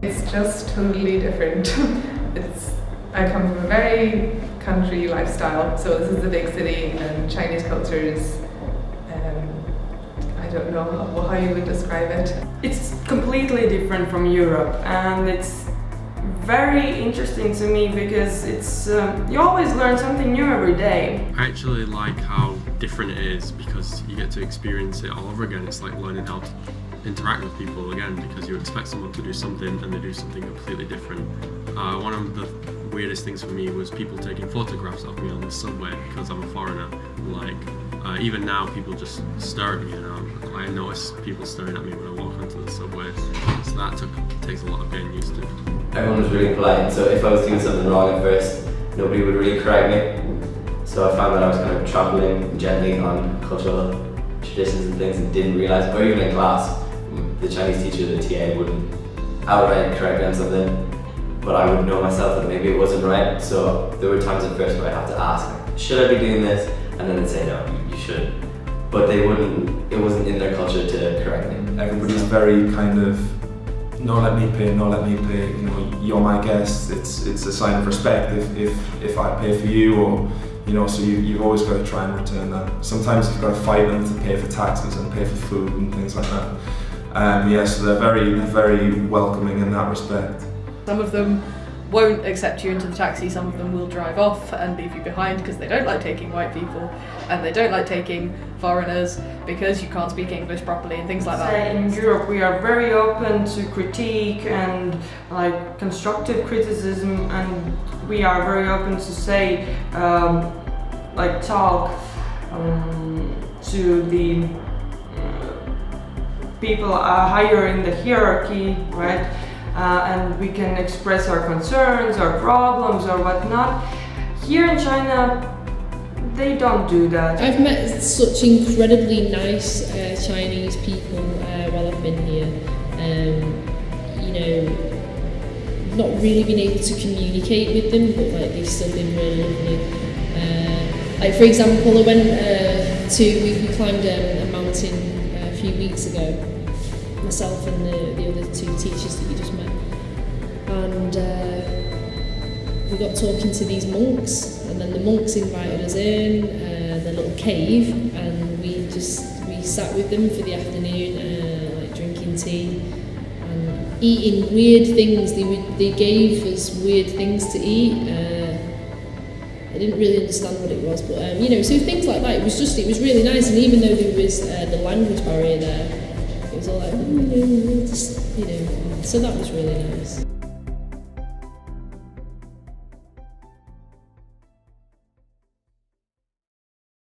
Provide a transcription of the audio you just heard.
It's just totally different. I come from a very country lifestyle, so this is a big city, and Chinese culture is, I don't know how you would describe it. It's completely different from Europe, and it's very interesting to me because it's you always learn something new every day. I actually like how different it is because you get to experience it all over again. It's like learning how to interact with people again, because you expect someone to do something and they do something completely different. One of the weirdest things for me was people taking photographs of me on the subway because I'm a foreigner. Even now people just stare at me, I notice people staring at me when I walk onto the subway, so that takes a lot of getting used to. Everyone was really polite, so if I was doing something wrong at first, nobody would really correct me. So I found that I was kind of trampling gently on cultural traditions and things and didn't realise, or even in class, the Chinese teacher, the TA, wouldn't outright correct me on something, but I would know myself that maybe it wasn't right. So there were times at first where I'd have to ask, should I be doing this? And then they'd say, no, you should. But they wouldn't, it wasn't in their culture to correct me. Everybody's very kind of, no let me pay, no let me pay, you know, you're my guest, it's a sign of respect if I pay for you, or, you know, so you've always got to try and return that. Sometimes you've got to fight them to pay for taxes and pay for food and things like that. So they're very welcoming in that respect. Some of them won't accept you into the taxi, some of them will drive off and leave you behind because they don't like taking white people and they don't like taking foreigners because you can't speak English properly and things like that. In Europe we are very open to critique and like constructive criticism, and we are very open to say, talk to the people higher in the hierarchy, right? And we can express our concerns, our problems, or whatnot. Here in China, they don't do that. I've met such incredibly nice Chinese people while I've been here. You know, not really been able to communicate with them, but like they've still been really lovely. Like for example, I went we climbed a mountain a few weeks ago, myself and the other two teachers that you just met, and we got talking to these monks, and then the monks invited us in the little cave, and we sat with them for the afternoon, like drinking tea and eating weird things. They gave us weird things to eat. I didn't really understand what it was, but you know, so things like that. It was really nice, and even though there was the language barrier there, it was all like, you know, so that was really nice.